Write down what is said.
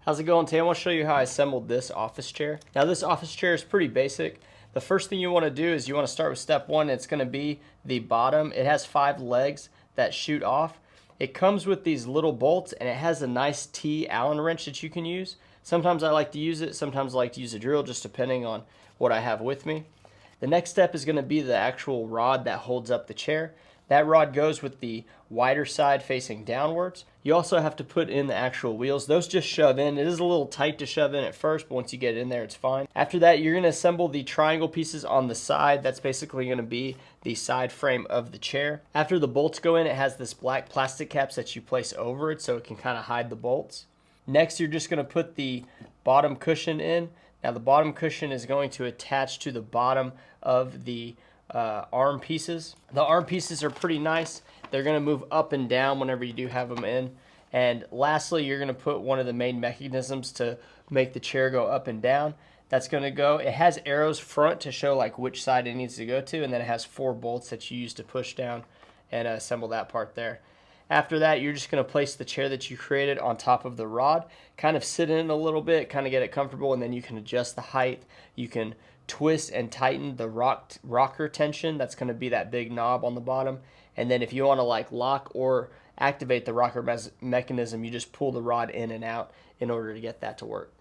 How's it going? Today I want to show you how I assembled this office chair. Now this office chair is pretty basic. The first thing you want to do is you want to start with step one. It's going to be the bottom. It has 5 legs that shoot off. It comes with these little bolts and it has a nice T Allen wrench that you can use. Sometimes I like to use it, sometimes I like to use a drill, just depending on what I have with me. The next step is going to be the actual rod that holds up the chair. That rod goes with the wider side facing downwards. You also have to put in the actual wheels. Those just shove in. It is a little tight to shove in at first, but once you get in there, it's fine. After that, you're going to assemble the triangle pieces on the side. That's basically going to be the side frame of the chair. After the bolts go in, it has this black plastic caps that you place over it so it can kind of hide the bolts. Next, you're just going to put the bottom cushion in. Now the bottom cushion is going to attach to the bottom of the arm pieces. The arm pieces are pretty nice. They're going to move up and down whenever you do have them in. And lastly, you're going to put one of the main mechanisms to make the chair go up and down. That's going to go, it has arrows front to show like which side it needs to go to, and then it has 4 bolts that you use to push down and assemble that part there. After that, you're just going to place the chair that you created on top of the rod, kind of sit in it a little bit, kind of get it comfortable, and then you can adjust the height. You can twist and tighten the rocker tension. That's going to be that big knob on the bottom. And then if you want to like lock or activate the rocker mechanism, you just pull the rod in and out in order to get that to work.